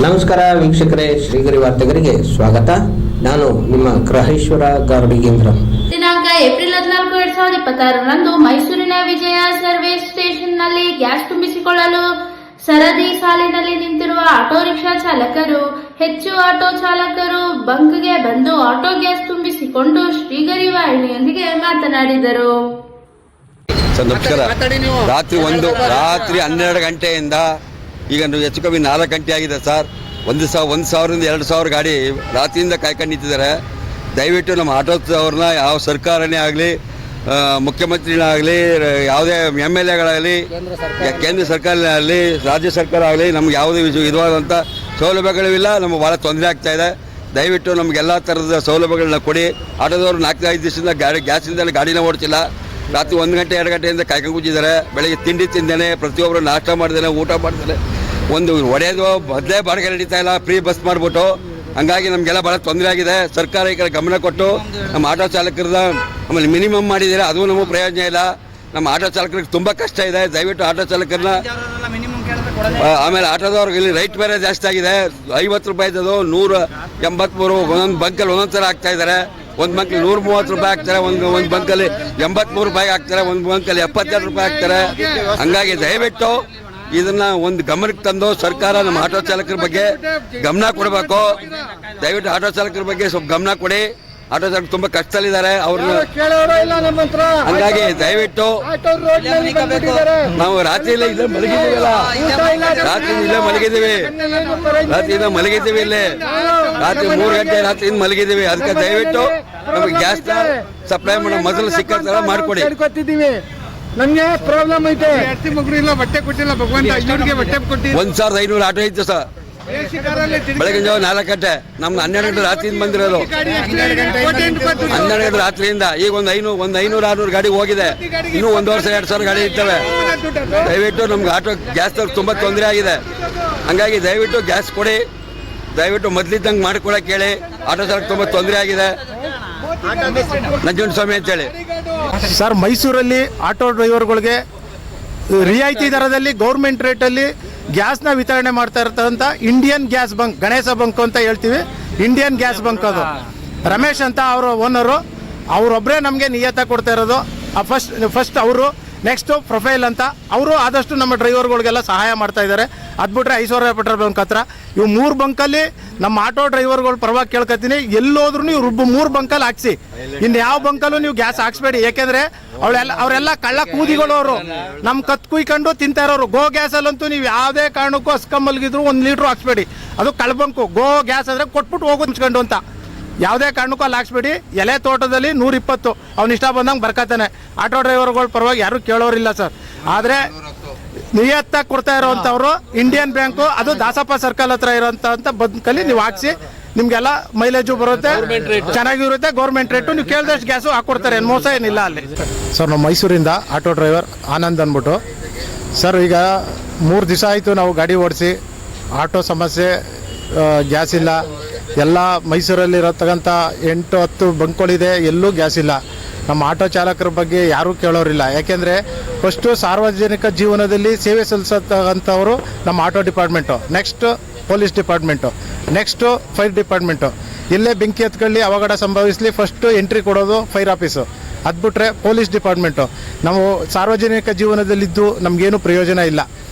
ನಮಸ್ಕಾರ ವೀಕ್ಷಕರೇ, ಶ್ರೀಗರಿ ವಾರ್ತೆಗರಿಗೆ ಸ್ವಾಗತ. ನಾನು ನಿಮ್ಮ ಗ್ರಹೇಶ್ವರ ಗಾರ್ಡಿಗೇಂದ್ರ. ದಿನಾಂಕ ಏಪ್ರಿಲ್ 14, 2026ರಂದು ಮೈಸೂರಿನ ವಿಜಯ ಸರ್ವಿಸ್ ಸ್ಟೇಷನ್ನಲ್ಲಿ ಗ್ಯಾಸ್ ತುಂಬಿಸಿಕೊಳ್ಳಲು ಸರದಿ ಸಾಲಿನಲ್ಲಿ ನಿಂತಿರುವ ಆಟೋ ರಿಕ್ಷಾ ಚಾಲಕರು, ಹೆಚ್ಚು ಆಟೋ ಚಾಲಕರು ಬಂಕ್ಗೆ ಬಂದು ಆಟೋ ಗ್ಯಾಸ್ ತುಂಬಿಸಿಕೊಂಡು ಶ್ರೀಗರಿ ವಾಹಿನಿಯೊಂದಿಗೆ ಮಾತನಾಡಿದರು. ನಮಸ್ಕಾರ. ರಾತ್ರಿ 12 ಗಂಟೆಯಿಂದ ಈಗ ಹೆಚ್ಚು ಕಮ್ಮಿ 4 ಗಂಟೆ ಆಗಿದೆ ಸರ್. 1,000ರಿಂದ 2,000 ಗಾಡಿ ರಾತ್ರಿಯಿಂದ ಕಾಯ್ಕೊಂಡು ನಿಂತಿದ್ದಾರೆ. ದಯವಿಟ್ಟು ನಮ್ಮ ಆಟೋದವ್ರನ್ನ ಯಾವ ಸರ್ಕಾರನೇ ಆಗಲಿ, ಮುಖ್ಯಮಂತ್ರಿಗಳಾಗಲಿ, ಯಾವುದೇ MLAಗಳಾಗಲಿ, ಕೇಂದ್ರ ಸರ್ಕಾರನೇ ಆಗಲಿ, ರಾಜ್ಯ ಸರ್ಕಾರ ಆಗಲಿ, ನಮ್ಗೆ ಯಾವುದೇ ವಿಧವಾದಂಥ ಸೌಲಭ್ಯಗಳಿಲ್ಲ. ನಮಗೆ ಭಾಳ ತೊಂದರೆ ಆಗ್ತಾಯಿದೆ. ದಯವಿಟ್ಟು ನಮಗೆಲ್ಲ ಥರದ ಸೌಲಭ್ಯಗಳನ್ನ ಕೊಡಿ. ಆಟೋದವರು 4-5 ದಿವಸದಿಂದ ಗ್ಯಾಸ್ ಇಲ್ದೇ ಗಾಡಿನ ಓಡಿಸಿಲ್ಲ. ರಾತ್ರಿ 1 ಗಂಟೆ 2 ಗಂಟೆಯಿಂದ ಕಾಯ್ಕೊಂಡು ಕೂತಿದ್ದಾರೆ. ಬೆಳಗ್ಗೆ ತಿಂಡಿ ತಿಂದೇನೆ, ಪ್ರತಿಯೊಬ್ಬರು ನಾಷ್ಟ ಮಾಡ್ದೇನೆ, ಊಟ ಮಾಡ್ದೇನೆ, ಒಂದು ಒಡೆಯೋದು ಮೊದಲೇ ಬಾಡಿಗೆ ನಡೀತಾ ಇಲ್ಲ, ಫ್ರೀ ಬಸ್ ಮಾಡಿಬಿಟ್ಟು. ಹಂಗಾಗಿ ನಮಗೆಲ್ಲ ಭಾಳ ತೊಂದರೆ ಆಗಿದೆ. ಸರ್ಕಾರ ಈ ಕಡೆ ಗಮನ ಕೊಟ್ಟು ನಮ್ಮ ಆಟೋ ಚಾಲಕರದ ಆಮೇಲೆ ಮಿನಿಮಮ್ ಮಾಡಿದ್ದಾರೆ, ಅದು ನಮಗೆ ಪ್ರಯೋಜನ ಇಲ್ಲ. ನಮ್ಮ ಆಟೋ ಚಾಲಕರಿಗೆ ತುಂಬ ಕಷ್ಟ ಇದೆ. ದಯವಿಟ್ಟು ಆಟೋ ಚಾಲಕರನ್ನ, ಆಮೇಲೆ ಆಟೋದವ್ರಿಗೆ ಇಲ್ಲಿ ರೈಟ್ ಬೇರೆ ಜಾಸ್ತಿ ಆಗಿದೆ. 50 ರೂಪಾಯಿ ಇದ್ದದು 183. ಒಂದೊಂದು ಬಂಕಲ್ಲಿ ಒಂದೊಂದು ಥರ ಆಗ್ತಾ ಇದ್ದಾರೆ. ಒಂದು ಬಂಕಲ್ಲಿ 130 ರೂಪಾಯಿ ಹಾಕ್ತಾರೆ, ಒಂದು ಬಂಕಲ್ಲಿ 83 ರೂಪಾಯಿ ಹಾಕ್ತಾರೆ, ಒಂದು ಬಂಕಲ್ಲಿ 72 ರೂಪಾಯಿ ಹಾಕ್ತಾರೆ. ಹಂಗಾಗಿ ದಯವಿಟ್ಟು ಇದನ್ನ ಒಂದು ಗಮನಕ್ಕೆ ತಂದು ಸರ್ಕಾರ ನಮ್ಮ ಆಟೋ ಚಾಲಕರ ಬಗ್ಗೆ ಗಮನ ಕೊಡಬೇಕು. ದಯವಿಟ್ಟು ಆಟೋ ಚಾಲಕರ ಬಗ್ಗೆ ಸ್ವಲ್ಪ ಗಮನ ಕೊಡಿ. ಆಟೋ ಚಾಲಕರು ತುಂಬಾ ಕಷ್ಟದಲ್ಲಿದ್ದಾರೆ. ಅವ್ರನ್ನ ಹಂಗಾಗಿ ದಯವಿಟ್ಟು ನಾವು ರಾತ್ರಿಯಿಂದ ಇಲ್ಲೇ ಮಲಗಿದ್ದೀವಲ್ಲ, ರಾತ್ರಿಯಿಂದ ಮಲಗಿದ್ದೀವಿ ಇಲ್ಲೇ. ರಾತ್ರಿ 3 ಗಂಟೆ ರಾತ್ರಿಯಿಂದ ಮಲಗಿದ್ದೀವಿ. ಅದಕ್ಕೆ ದಯವಿಟ್ಟು ನಮಗೆ ಗ್ಯಾಸ್ ಸಪ್ಲೈ ಮಾಡೋ ಮೊದಲು ಸಿಕ್ಕ ತರ ಮಾಡ್ಕೊಡಿ. ನಮ್ಗೆ ಪ್ರಾಬ್ಲಮ್ ಐತೆ. ಮಕ್ಕಳು ಇಲ್ಲ, ಬಟ್ಟೆ ಕೊಟ್ಟಿಲ್ಲ ಭಗವಂತ. ಇವ್ರಿಗೆ ಬಟ್ಟೆ ಕೊಟ್ಟಿ 1,500 ಆಟೋ ಇತ್ತು ಸರ್. ಬೆಳಗಿನ ಜಾವ 4 ಗಂಟೆ. ನಮ್ದು 12 ಗಂಟೆ ರಾತ್ರಿಯಿಂದ ಬಂದಿರೋದು. 12 ಗಂಟೆ ರಾತ್ರಿಯಿಂದ ಈಗ ಒಂದು 500-600 ಗಾಡಿ ಹೋಗಿದೆ. ಇನ್ನೂ 1,500-2,000 ಗಾಡಿ ಇರ್ತವೆ. ದಯವಿಟ್ಟು ನಮ್ಗೆ ಆಟೋ ಗ್ಯಾಸ್ ತುಂಬ ತೊಂದರೆ ಆಗಿದೆ. ಹಂಗಾಗಿ ದಯವಿಟ್ಟು ಗ್ಯಾಸ್ ಕೊಡಿ. ದಯವಿಟ್ಟು ಮೊದಲಿದ್ದಂಗೆ ಮಾಡಿಕೊಡಕ್ಕೆ ಹೇಳಿ. ಆಟೋ ಚಾಲಕ ತುಂಬ ತೊಂದರೆ ಆಗಿದೆ. ನಂಜುಂಡಸ್ವಾಮಿ ಅಂತೇಳಿ ಸರ್, ಮೈಸೂರಲ್ಲಿ ಆಟೋ ಡ್ರೈವರ್ಗಳಿಗೆ ರಿಯಾಯಿತಿ ದರದಲ್ಲಿ ಗೌರ್ಮೆಂಟ್ ರೇಟಲ್ಲಿ ಗ್ಯಾಸ್ನ ವಿತರಣೆ ಮಾಡ್ತಾ ಇರ್ತಕ್ಕಂಥ Indian gas bunk, Ganesha bunk ಅಂತ ಹೇಳ್ತೀವಿ. ಇಂಡಿಯನ್ ಗ್ಯಾಸ್ ಬಂಕ್ ಅದು. ರಮೇಶ್ ಅಂತ ಅವರು ಓನರು, ಅವರೊಬ್ಬರೇ ನಮಗೆ ನಿಯತ ಕೊಡ್ತಾ ಇರೋದು. ಫಸ್ಟ್ ಅವರು, ನೆಕ್ಸ್ಟು ಪ್ರೊಫೈಲ್ ಅಂತ ಅವರು ಆದಷ್ಟು ನಮ್ಮ ಡ್ರೈವರ್ಗಳಿಗೆಲ್ಲ ಸಹಾಯ ಮಾಡ್ತಾ ಇದ್ದಾರೆ. ಅದು ಬಿಟ್ಟರೆ ಐಶ್ವರ್ಯ ಪೆಟ್ರೋಲ್ ಬಂಕ್ ಹತ್ರ ಇವು 3 ಬಂಕಲ್ಲಿ ನಮ್ಮ ಆಟೋ ಡ್ರೈವರ್ಗಳು ಪರವಾಗಿ ಕೇಳ್ಕೊತೀನಿ, ಎಲ್ಲೋದ್ರೂ ನೀವು 3 ಬಂಕಲ್ಲಿ ಹಾಕ್ಸಿ. ಇನ್ನು ಯಾವ ಬಂಕಲ್ಲೂ ನೀವು ಗ್ಯಾಸ್ ಹಾಕ್ಸ್ಬೇಡಿ. ಯಾಕೆಂದರೆ ಅವರೆಲ್ಲ ಕಳ್ಳ ಕೂದಿಗಳು. ಅವರು ನಮ್ಮ ಕತ್ ಕುಯ್ಕೊಂಡು ತಿಂತಾ ಇರೋರು. ಗೋ ಗ್ಯಾಸಲ್ಲಂತೂ ನೀವು ಯಾವುದೇ ಕಾರಣಕ್ಕೂ ಹಸ್ಕಂಬಲ್ಗಿದ್ರು 1 ಲೀಟ್ರು ಹಾಕ್ಸ್ಬೇಡಿ. ಅದು ಕಳ್ಬಂಕು. ಗೋ ಗ್ಯಾಸ್ ಅಂದರೆ ಕೊಟ್ಬಿಟ್ಟು ಹೋಗೋ ಹಂಚ್ಕೊಂಡು ಅಂತ ಯಾವುದೇ ಕಾರಣಕ್ಕೂ ಅಲ್ಲಿ ಹಾಕ್ಸ್ಬೇಡಿ. ಎಲೆ ತೋಟದಲ್ಲಿ 120 ಅವ್ನು ಇಷ್ಟ ಬಂದಂಗೆ ಬರ್ಕತಾನೆ. ಆಟೋ ಡ್ರೈವರ್ಗಳ ಪರವಾಗಿ ಯಾರೂ ಕೇಳೋರಿಲ್ಲ ಸರ್. ಆದರೆ ನಿಯತ್ತಾಗಿ ಕೊಡ್ತಾ ಇರೋವಂಥವ್ರು ಇಂಡಿಯನ್ ಬ್ಯಾಂಕು, ಅದು ದಾಸಪ್ಪ ಸರ್ಕಲ್ ಹತ್ರ ಇರೋಂಥ ಬಂಕಲ್ಲಿ ನೀವು ಹಾಕ್ಸಿ. ನಿಮಗೆಲ್ಲ ಮೈಲೇಜು ಬರುತ್ತೆ, ಚೆನ್ನಾಗಿರುತ್ತೆ. ಗೌರ್ಮೆಂಟ್ ರೇಟು ನೀವು ಕೇಳಿದಷ್ಟು ಗ್ಯಾಸು ಹಾಕ್ಕೊಡ್ತಾರೆ. ಏನು ಮೋಸ ಏನಿಲ್ಲ ಅಲ್ಲಿ. ಸರ್, ನಾವು ಮೈಸೂರಿಂದ ಆಟೋ ಡ್ರೈವರ್ ಆನಂದ್ ಅಂದ್ಬಿಟ್ಟು. ಸರ್, ಈಗ 3 ದಿವಸ ಆಯಿತು ನಾವು ಗಾಡಿ ಓಡಿಸಿ. ಆಟೋ ಸಮಸ್ಯೆ, ಗ್ಯಾಸ್ ಇಲ್ಲ. ಎಲ್ಲ ಮೈಸೂರಲ್ಲಿರತಕ್ಕಂಥ 8-10 ಬಂಕ್ಗಳಿದೆ, ಎಲ್ಲೂ ಗ್ಯಾಸ್ ಇಲ್ಲ. ನಮ್ಮ ಆಟೋ ಚಾಲಕರ ಬಗ್ಗೆ ಯಾರೂ ಕೇಳೋರಿಲ್ಲ. ಯಾಕೆಂದರೆ ಫಸ್ಟು ಸಾರ್ವಜನಿಕ ಜೀವನದಲ್ಲಿ ಸೇವೆ ಸಲ್ಲಿಸತಕ್ಕಂಥವರು ನಮ್ಮ auto department, next police department, next fire department. ಇಲ್ಲೇ ಬೆಂಕಿ ಹತ್ಕೊಳ್ಳಿ, ಅವಘಡ ಸಂಭವಿಸಲಿ, ಫಸ್ಟು ಎಂಟ್ರಿ ಕೊಡೋದು ಫೈರ್ ಆಫೀಸು. ಅದು ಬಿಟ್ಟರೆ ಪೊಲೀಸ್ ಡಿಪಾರ್ಟ್ಮೆಂಟು. ನಾವು ಸಾರ್ವಜನಿಕ ಜೀವನದಲ್ಲಿದ್ದು ನಮಗೇನು ಪ್ರಯೋಜನ ಇಲ್ಲ.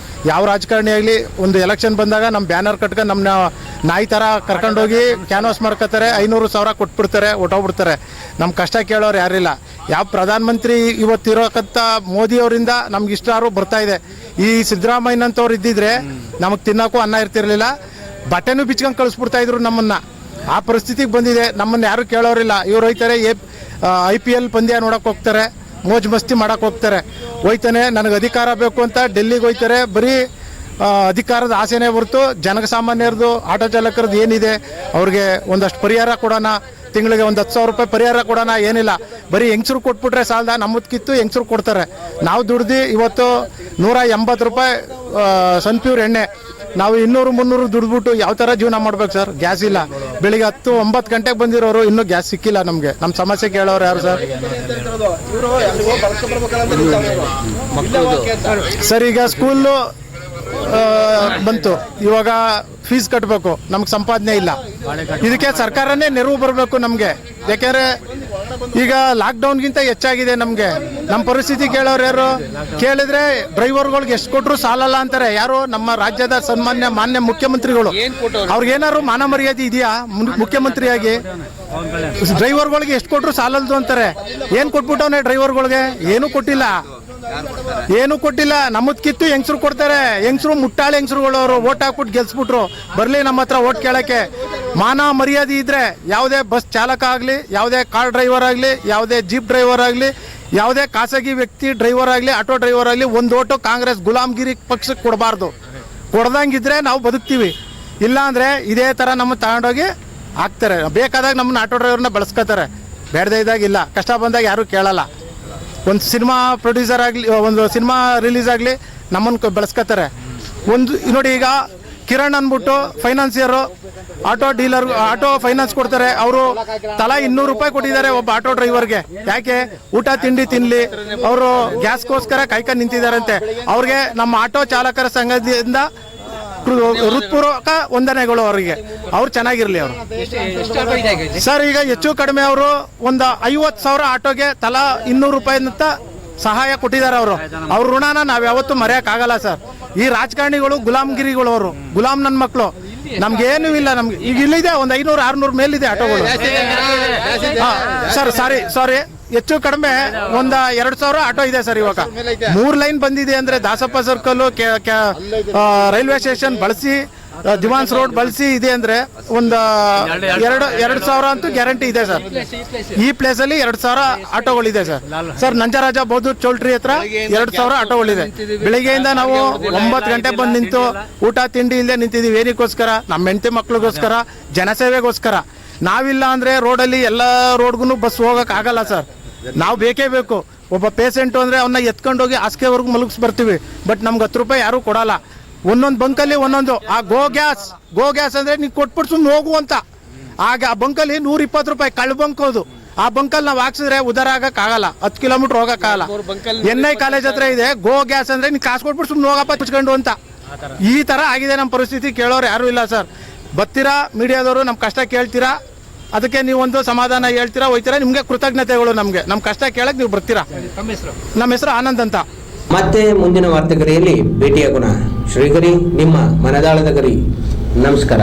ಯಾವ ರಾಜಕಾರಣಿ ಆಗಲಿ ಒಂದು ಎಲೆಕ್ಷನ್ ಬಂದಾಗ ನಮ್ಮ ಬ್ಯಾನರ್ ಕಟ್ಕೊಂಡು ನಮ್ಮ ನಾಯಿ ಥರ ಕರ್ಕೊಂಡೋಗಿ ಕ್ಯಾನ್ವಾಸ್ ಮಾಡ್ಕೋತಾರೆ, 500,000 ಕೊಟ್ಬಿಡ್ತಾರೆ, ಹೊಟ್ಟೋಗ್ಬಿಡ್ತಾರೆ. ನಮ್ಮ ಕಷ್ಟ ಕೇಳೋರು ಯಾರಿಲ್ಲ. ಯಾವ ಪ್ರಧಾನಮಂತ್ರಿ ಇವತ್ತಿರೋಕ್ಕಂಥ ಮೋದಿಯವರಿಂದ ನಮ್ಗೆ ಇಷ್ಟಾರು ಬರ್ತಾಯಿದೆ. ಈ ಸಿದ್ದರಾಮಯ್ಯನಂತವ್ರು ಇದ್ದಿದ್ರೆ ನಮಗೆ ತಿನ್ನೋಕ್ಕೂ ಅನ್ನ ಇರ್ತಿರ್ಲಿಲ್ಲ, ಬಟ್ಟೆನೂ ಬಿಚ್ಕೊಂಡು ಕಳಿಸ್ಬಿಡ್ತಾಯಿದ್ರು ನಮ್ಮನ್ನು. ಆ ಪರಿಸ್ಥಿತಿಗೆ ಬಂದಿದೆ. ನಮ್ಮನ್ನು ಯಾರೂ ಕೇಳೋರಿಲ್ಲ. ಇವ್ರು ಹೋಯ್ತಾರೆ IPL ಪಂದ್ಯ ನೋಡೋಕೆ ಹೋಗ್ತಾರೆ, ಮೋಜ್ ಮಸ್ತಿ ಮಾಡೋಕೆ ಹೋಗ್ತಾರೆ. ಹೋಯ್ತಾನೆ ನನಗೆ ಅಧಿಕಾರ ಬೇಕು ಅಂತ ಡೆಲ್ಲಿಗೆ ಹೋಯ್ತಾರೆ. ಬರೀ ಅಧಿಕಾರದ ಆಸೆನೇ ಹೊರತು ಜನಸಾಮಾನ್ಯರದು, ಆಟೋ ಚಾಲಕರದ್ದು ಏನಿದೆ ಅವ್ರಿಗೆ ಒಂದಷ್ಟು ಪರಿಹಾರ ಕೊಡೋಣ, ತಿಂಗಳಿಗೆ ಒಂದು 10,000 ರೂಪಾಯಿ ಪರಿಹಾರ ಕೊಡೋಣ, ಏನಿಲ್ಲ. ಬರೀ ಹೆಂಗಸರು ಕೊಟ್ಬಿಟ್ರೆ ಸಾಲದ, ನಮ್ಮದು ಕಿತ್ತು ಹೆಂಗಸರು ಕೊಡ್ತಾರೆ. ನಾವು ದುಡ್ದು ಇವತ್ತು 180 ರೂಪಾಯಿ ಸನ್ಪ್ಯೂರ್ ಎಣ್ಣೆ ನಾವು 200-300 ದುಡ್ಬಿಟ್ಟು ಯಾವ ಥರ ಜೀವನ ಮಾಡ್ಬೇಕು ಸರ್? ಗ್ಯಾಸ್ ಇಲ್ಲ. ಬೆಳಿಗ್ಗೆ 10-9 ಗಂಟೆಗೆ ಬಂದಿರೋರು ಇನ್ನೂ ಗ್ಯಾಸ್ ಸಿಕ್ಕಿಲ್ಲ ನಮಗೆ. ನಮ್ಮ ಸಮಸ್ಯೆ ಕೇಳೋರು ಯಾರು ಸರ್? ಸರ್, ಈಗ ಸ್ಕೂಲು ಬಂತು, ಇವಾಗ ಫೀಸ್ ಕಟ್ಟಬೇಕು, ನಮ್ಗೆ ಸಂಪಾದನೆ ಇಲ್ಲ. ಇದಕ್ಕೆ ಸರ್ಕಾರನೇ ನೆರವು ಬರಬೇಕು ನಮಗೆ. ಯಾಕೆಂದರೆ ಈಗ ಲಾಕ್ಡೌನ್ಗಿಂತ ಹೆಚ್ಚಾಗಿದೆ ನಮಗೆ. ನಮ್ಮ ಪರಿಸ್ಥಿತಿ ಕೇಳೋರು ಯಾರು? ಕೇಳಿದ್ರೆ ಡ್ರೈವರ್ಗಳಿಗೆ ಎಷ್ಟು ಕೊಟ್ಟರು ಸಾಲಲ್ಲ ಅಂತಾರೆ. ಯಾರು? ನಮ್ಮ ರಾಜ್ಯದ ಮಾನ್ಯ ಮುಖ್ಯಮಂತ್ರಿಗಳು. ಅವ್ರಿಗೇನಾದ್ರು ಮಾನ ಮರ್ಯಾದೆ ಇದೆಯಾ? ಮುಖ್ಯಮಂತ್ರಿಯಾಗಿ ಡ್ರೈವರ್ಗಳಿಗೆ ಎಷ್ಟು ಕೊಟ್ಟರು ಸಾಲಲ್ದು ಅಂತಾರೆ. ಏನು ಕೊಟ್ಬಿಟ್ಟವನೇ ಡ್ರೈವರ್ಗಳಿಗೆ? ಏನೂ ಕೊಟ್ಟಿಲ್ಲ. ನಮ್ಮದ್ ಕಿತ್ತು ಹೆಂಗಸರು ಕೊಡ್ತಾರೆ. ಹೆಂಗಸರು ಮುಟ್ಟಾಳೆ ಹೆಂಗಸರುಗಳು, ಅವರು ಓಟ್ ಹಾಕ್ಬಿಟ್ಟು ಗೆಲ್ಸ್ಬಿಟ್ರು. ಬರ್ಲಿ ನಮ್ಮ ಹತ್ರ ಓಟ್ ಕೇಳಕ್ಕೆ. ಮಾನ ಮರ್ಯಾದೆ ಇದ್ರೆ ಯಾವುದೇ ಬಸ್ ಚಾಲಕ ಆಗಲಿ, ಯಾವುದೇ ಕಾರ್ ಡ್ರೈವರ್ ಆಗಲಿ, ಯಾವುದೇ ಜೀಪ್ ಡ್ರೈವರ್ ಆಗಲಿ, ಯಾವುದೇ ಖಾಸಗಿ ವ್ಯಕ್ತಿ ಡ್ರೈವರ್ ಆಗಲಿ, ಆಟೋ ಡ್ರೈವರ್ ಆಗಲಿ, ಒಂದು ಓಟು ಕಾಂಗ್ರೆಸ್ ಗುಲಾಮ್ಗಿರಿ ಪಕ್ಷಕ್ಕೆ ಕೊಡಬಾರ್ದು. ಕೊಡ್ದಂಗಿದ್ರೆ ನಾವು ಬದುಕ್ತೀವಿ. ಇಲ್ಲ ಅಂದರೆ ಇದೇ ಥರ ನಮ್ಮ ತಗೊಂಡೋಗಿ ಹಾಕ್ತಾರೆ. ಬೇಕಾದಾಗ ನಮ್ಮನ್ನ ಆಟೋ ಡ್ರೈವರ್ನ ಬಳಸ್ಕೋತಾರೆ, ಬೇಡದೇ ಇದ್ದಾಗಿಲ್ಲ. ಕಷ್ಟ ಬಂದಾಗ ಯಾರೂ ಕೇಳಲ್ಲ. ಒಂದು ಸಿನಿಮಾ ಪ್ರೊಡ್ಯೂಸರ್ ಆಗಲಿ, ಒಂದು ಸಿನಿಮಾ ರಿಲೀಸ್ ಆಗಲಿ, ನಮ್ಮನ್ನು ಬಳಸ್ಕೋತಾರೆ. ನೋಡಿ, ಈಗ ಕಿರಣ್ ಅಂದ್ಬಿಟ್ಟು ಫೈನಾನ್ಸಿಯರು, ಆಟೋ ಡೀಲರ್, ಆಟೋ ಫೈನಾನ್ಸ್ ಕೊಡ್ತಾರೆ. ಅವರು ತಲಾ 200 ರೂಪಾಯಿ ಕೊಟ್ಟಿದ್ದಾರೆ ಒಬ್ಬ ಆಟೋ ಡ್ರೈವರ್ಗೆ. ಯಾಕೆ? ಊಟ ತಿಂಡಿ ತಿನ್ಲಿ, ಅವರು ಗ್ಯಾಸ್ಗೋಸ್ಕರ ಕಾಯ್ಕೊಂಡು ನಿಂತಿದ್ದಾರಂತೆ. ಅವ್ರಿಗೆ ನಮ್ಮ ಆಟೋ ಚಾಲಕರ ಸಂಘದಿಂದ ಹೃತ್ಪೂರ್ವಕ ವಂದನೆಗಳು ಅವರಿಗೆ. ಅವ್ರು ಚೆನ್ನಾಗಿರ್ಲಿ. ಅವರು ಸರ್ ಈಗ ಹೆಚ್ಚು ಕಡಿಮೆ ಅವರು ಒಂದು 50,000 ಆಟೋಗೆ ತಲಾ 200 ರೂಪಾಯಿನಂತ ಸಹಾಯ ಕೊಟ್ಟಿದ್ದಾರೆ. ಅವ್ರ ಋಣನ ನಾವ್ ಯಾವತ್ತೂ ಮರೆಯಕ್ಕಾಗಲ್ಲ ಸರ್. ಈ ರಾಜಕಾರಣಿಗಳು ಗುಲಾಮ್ಗಿರಿಗಳು, ಅವರು ಗುಲಾಮ್ ನನ್ನ ಮಕ್ಕಳು. ನಮ್ಗೇನು ಇಲ್ಲ. ನಮ್ಗೆ ಈಗ ಇಲ್ಲಿದೆ ಒಂದು 500-600 ಮೇಲಿದೆ ಆಟೋಗಳು. ಸರ್ ಸಾರಿ ಹೆಚ್ಚು ಕಡಿಮೆ ಒಂದು 2,000 ಆಟೋ ಇದೆ ಸರ್. ಇವಾಗ 3 ಲೈನ್ ಬಂದಿದೆ ಅಂದ್ರೆ ದಾಸಪ್ಪ ಸರ್ಕಲ್, ರೈಲ್ವೆ ಸ್ಟೇಷನ್ ಬಳಸಿ, ದಿವಾನ್ಸ್ ರೋಡ್ ಬಳಸಿ ಇದೆ ಅಂದ್ರೆ ಒಂದು 2,000 ಅಂತೂ ಗ್ಯಾರಂಟಿ ಇದೆ ಸರ್. ಈ ಪ್ಲೇಸ್ ಅಲ್ಲಿ 2,000 ಆಟೋಗಳಿದೆ ಸರ್. ನಂಜರಾಜ ಬೌದ್ಧ ಚೌಲ್ಟ್ರಿ ಹತ್ರ 2,000 ಆಟೋಗಳಿದೆ. ಬೆಳಿಗ್ಗೆಯಿಂದ ನಾವು 9 ಗಂಟೆ ಬಂದು ನಿಂತು ಊಟ ತಿಂಡಿ ಇಲ್ಲದೆ ನಿಂತಿದ್ದೀವಿ. ಏನಕ್ಕೋಸ್ಕರ? ನಮ್ಮ ಹೆಂಡತಿ ಮಕ್ಳಿಗೋಸ್ಕರ, ಜನಸೇವೆಗೋಸ್ಕರ. ನಾವಿಲ್ಲ ಅಂದ್ರೆ ರೋಡಲ್ಲಿ ಎಲ್ಲ ರೋಡ್ಗೂ ಬಸ್ ಹೋಗಕ್ ಆಗಲ್ಲ ಸರ್. ನಾವು ಬೇಕೇ ಬೇಕು. ಒಬ್ಬ ಪೇಷೆಂಟು ಅಂದ್ರೆ ಅವನ್ನ ಎತ್ಕೊಂಡೋಗಿ ಹಾಸಿಗೆವರೆಗೂ ಮಲಗಿಸ್ ಬರ್ತೀವಿ. ಬಟ್ ನಮ್ಗೆ 10 ರೂಪಾಯಿ ಯಾರು ಕೊಡಲ್ಲ. ಒಂದೊಂದು ಬಂಕಲ್ಲಿ ಒಂದೊಂದು. ಆ ಗೋ ಗ್ಯಾಸ್ ಅಂದ್ರೆ ನೀವು ಕೊಟ್ಬಿಟ್ಟು ಸುಮ್ಮನೆ ಹೋಗು ಅಂತ. ಆಗ ಆ ಬಂಕಲ್ಲಿ 120 ರೂಪಾಯಿ ಕಳ್ಳ ಬಂಕ್. ಅದು ಆ ಬಂಕಲ್ಲಿ ನಾವು ಹಾಕ್ಸಿದ್ರೆ ಉದಾರ ಆಗಕ್ಕಾಗಲ್ಲ, 10 ಕಿಲೋಮೀಟರ್ ಹೋಗಕ್ಕಾಗಲ್ಲ. NI ಕಾಲೇಜ್ ಹತ್ರ ಇದೆ ಗೋ ಗ್ಯಾಸ್ ಅಂದ್ರೆ ನೀವು ಕಾಸು ಕೊಟ್ಬಿಟ್ಟು ಸುಮ್ಮನೆ ಹೋಗಪ್ಪ ಮುಚ್ಕೊಂಡು ಅಂತ. ಈ ತರ ಆಗಿದೆ ನಮ್ಮ ಪರಿಸ್ಥಿತಿ. ಕೇಳೋರು ಯಾರು ಇಲ್ಲ ಸರ್. ಬರ್ತೀರಾ ಮೀಡಿಯಾದವರು, ನಮ್ಮ ಕಷ್ಟ ಕೇಳ್ತೀರಾ, ಅದಕ್ಕೆ ನೀವೊಂದು ಸಮಾಧಾನ ಹೇಳ್ತೀರಾ, ಹೋಯ್ತೀರಾ. ನಿಮ್ಗೆ ಕೃತಜ್ಞತೆಗಳು. ನಮ್ಮ ಕಷ್ಟ ಕೇಳಕ್ ನೀವು ಬರ್ತೀರಾ. ನಮ್ಮ ಹೆಸರು ಆನಂದ್ ಅಂತ. ಮತ್ತೆ ಮುಂದಿನ ವಾರ್ತೆಗರಿಯಲ್ಲಿ ಭೇಟಿಯಾಗೋಣ. ಶ್ರೀಗರಿ, ನಿಮ್ಮ ಮನದಾಳದ ಗರಿ. ನಮಸ್ಕಾರ.